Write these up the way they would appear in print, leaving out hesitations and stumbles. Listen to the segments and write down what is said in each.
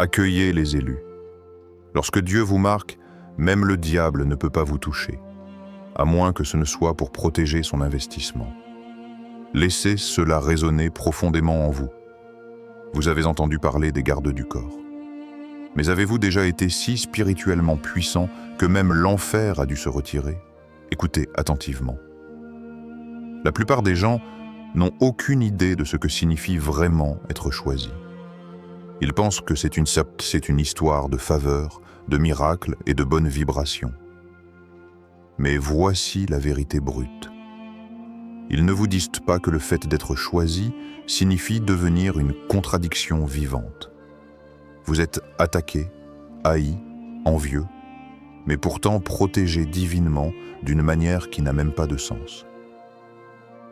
Accueillez les élus. Lorsque Dieu vous marque, même le diable ne peut pas vous toucher, à moins que ce ne soit pour protéger son investissement. Laissez cela résonner profondément en vous. Vous avez entendu parler des gardes du corps. Mais avez-vous déjà été si spirituellement puissant que même l'enfer a dû se retirer? Écoutez attentivement. La plupart des gens n'ont aucune idée de ce que signifie vraiment être choisi. Ils pensent que c'est une histoire de faveur, de miracles et de bonnes vibrations. Mais voici la vérité brute. Ils ne vous disent pas que le fait d'être choisi signifie devenir une contradiction vivante. Vous êtes attaqué, haï, envieux, mais pourtant protégé divinement d'une manière qui n'a même pas de sens.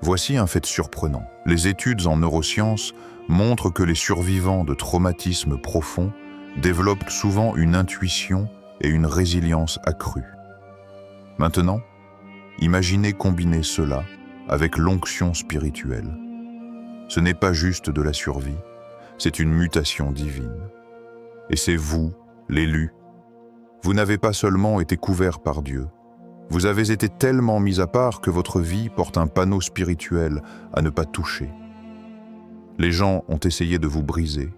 Voici un fait surprenant. Les études en neurosciences montrent que les survivants de traumatismes profonds développent souvent une intuition et une résilience accrues. Maintenant, imaginez combiner cela avec l'onction spirituelle. Ce n'est pas juste de la survie, c'est une mutation divine. Et c'est vous, l'élu. Vous n'avez pas seulement été couvert par Dieu, vous avez été tellement mis à part que votre vie porte un panneau spirituel à ne pas toucher. Les gens ont essayé de vous briser,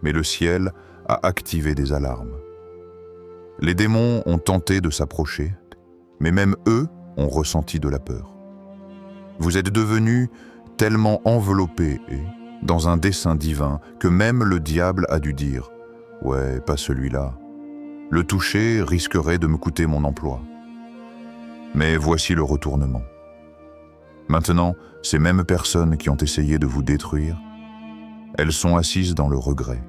mais le ciel a activé des alarmes. Les démons ont tenté de s'approcher, mais même eux ont ressenti de la peur. Vous êtes devenus tellement enveloppés dans un dessein divin que même le diable a dû dire « Ouais, pas celui-là. Le toucher risquerait de me coûter mon emploi. » Mais voici le retournement. Maintenant, ces mêmes personnes qui ont essayé de vous détruire, elles sont assises dans le regret,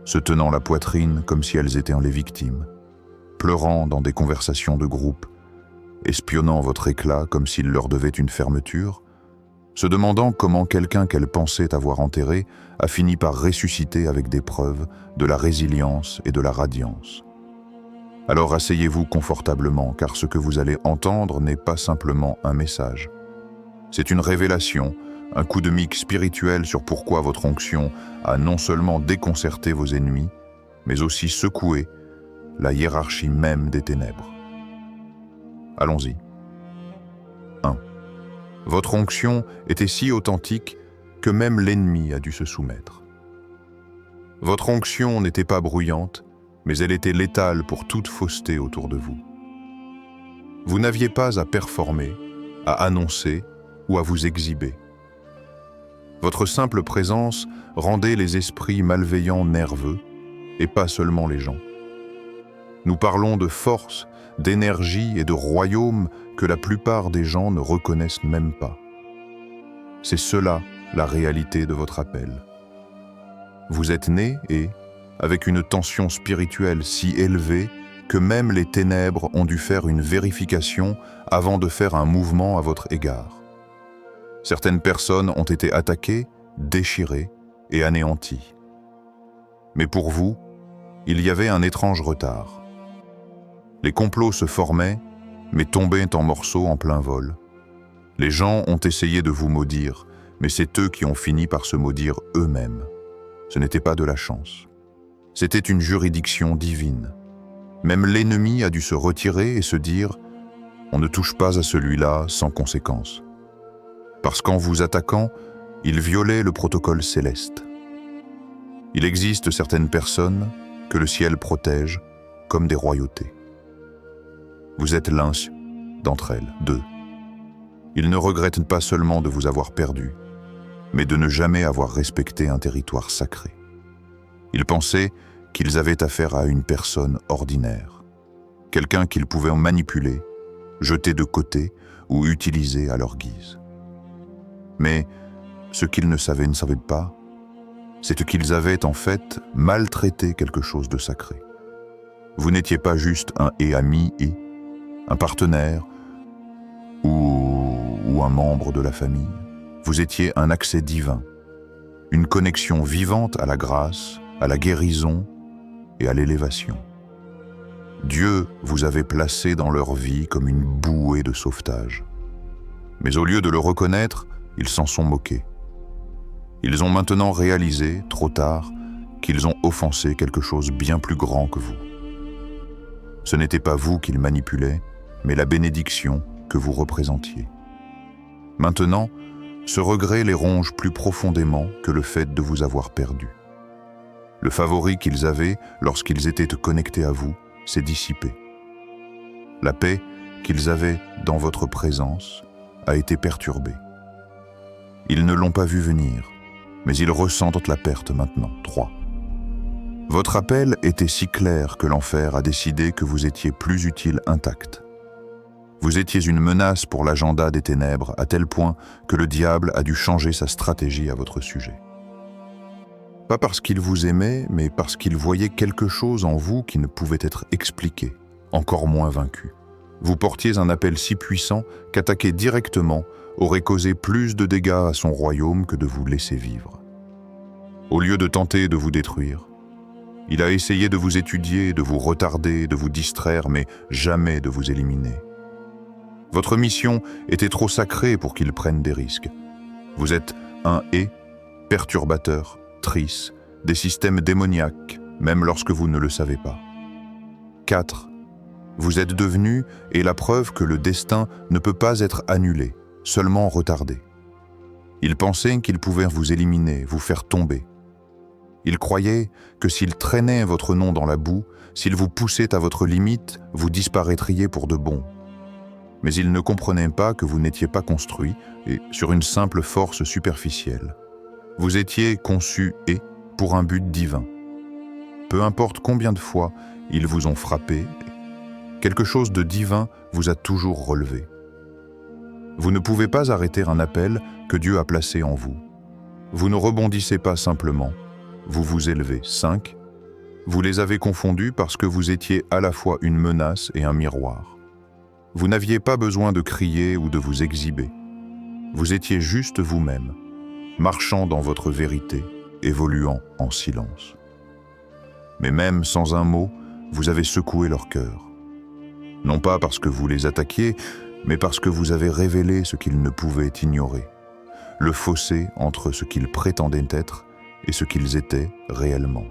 se tenant la poitrine comme si elles étaient les victimes, pleurant dans des conversations de groupe, espionnant votre éclat comme s'il leur devait une fermeture, se demandant comment quelqu'un qu'elles pensaient avoir enterré a fini par ressusciter avec des preuves, de la résilience et de la radiance. Alors asseyez-vous confortablement, car ce que vous allez entendre n'est pas simplement un message. C'est une révélation, un coup de mic spirituel sur pourquoi votre onction a non seulement déconcerté vos ennemis, mais aussi secoué la hiérarchie même des ténèbres. Allons-y. 1. Votre onction était si authentique que même l'ennemi a dû se soumettre. Votre onction n'était pas bruyante, mais elle était létale pour toute fausseté autour de vous. Vous n'aviez pas à performer, à annoncer ou à vous exhiber. Votre simple présence rendait les esprits malveillants nerveux, et pas seulement les gens. Nous parlons de force, d'énergie et de royaume que la plupart des gens ne reconnaissent même pas. C'est cela la réalité de votre appel. Vous êtes né et, avec une tension spirituelle si élevée que même les ténèbres ont dû faire une vérification avant de faire un mouvement à votre égard. Certaines personnes ont été attaquées, déchirées et anéanties. Mais pour vous, il y avait un étrange retard. Les complots se formaient, mais tombaient en morceaux en plein vol. Les gens ont essayé de vous maudire, mais c'est eux qui ont fini par se maudire eux-mêmes. Ce n'était pas de la chance. C'était une juridiction divine. Même l'ennemi a dû se retirer et se dire « On ne touche pas à celui-là sans conséquence ». Parce qu'en vous attaquant, il violait le protocole céleste. Il existe certaines personnes que le ciel protège comme des royautés. Vous êtes l'un d'entre elles. 2. Ils ne regrettent pas seulement de vous avoir perdu, mais de ne jamais avoir respecté un territoire sacré. Ils pensaient qu'ils avaient affaire à une personne ordinaire, quelqu'un qu'ils pouvaient manipuler, jeter de côté ou utiliser à leur guise. Mais ce qu'ils ne savaient pas, c'est qu'ils avaient en fait maltraité quelque chose de sacré. Vous n'étiez pas juste un ami et un partenaire ou un membre de la famille. Vous étiez un accès divin, une connexion vivante à la grâce, à la guérison et à l'élévation. Dieu vous avait placé dans leur vie comme une bouée de sauvetage. Mais au lieu de le reconnaître, ils s'en sont moqués. Ils ont maintenant réalisé, trop tard, qu'ils ont offensé quelque chose bien plus grand que vous. Ce n'était pas vous qu'ils manipulaient, mais la bénédiction que vous représentiez. Maintenant, ce regret les ronge plus profondément que le fait de vous avoir perdu. Le favori qu'ils avaient lorsqu'ils étaient connectés à vous s'est dissipé. La paix qu'ils avaient dans votre présence a été perturbée. Ils ne l'ont pas vu venir, mais ils ressentent la perte maintenant. 3. Votre appel était si clair que l'enfer a décidé que vous étiez plus utile intact. Vous étiez une menace pour l'agenda des ténèbres à tel point que le diable a dû changer sa stratégie à votre sujet. Pas parce qu'il vous aimait, mais parce qu'il voyait quelque chose en vous qui ne pouvait être expliqué, encore moins vaincu. Vous portiez un appel si puissant qu'attaquer directement aurait causé plus de dégâts à son royaume que de vous laisser vivre. Au lieu de tenter de vous détruire, il a essayé de vous étudier, de vous retarder, de vous distraire, mais jamais de vous éliminer. Votre mission était trop sacrée pour qu'il prenne des risques. Vous êtes un perturbateur, trice, des systèmes démoniaques, même lorsque vous ne le savez pas. 4. Vous êtes devenu, et la preuve que le destin ne peut pas être annulé, seulement retardé. Il pensait qu'il pouvait vous éliminer, vous faire tomber. Il croyait que s'il traînait votre nom dans la boue, s'il vous poussait à votre limite, vous disparaîtriez pour de bon. Mais il ne comprenait pas que vous n'étiez pas construit et sur une simple force superficielle. Vous étiez conçu pour un but divin. Peu importe combien de fois ils vous ont frappé, quelque chose de divin vous a toujours relevé. Vous ne pouvez pas arrêter un appel que Dieu a placé en vous. Vous ne rebondissez pas simplement, vous vous élevez. 5. Vous les avez confondus parce que vous étiez à la fois une menace et un miroir. Vous n'aviez pas besoin de crier ou de vous exhiber. Vous étiez juste vous-même, marchant dans votre vérité, évoluant en silence. Mais même sans un mot, vous avez secoué leur cœur. Non pas parce que vous les attaquiez, mais parce que vous avez révélé ce qu'ils ne pouvaient ignorer, le fossé entre ce qu'ils prétendaient être et ce qu'ils étaient réellement.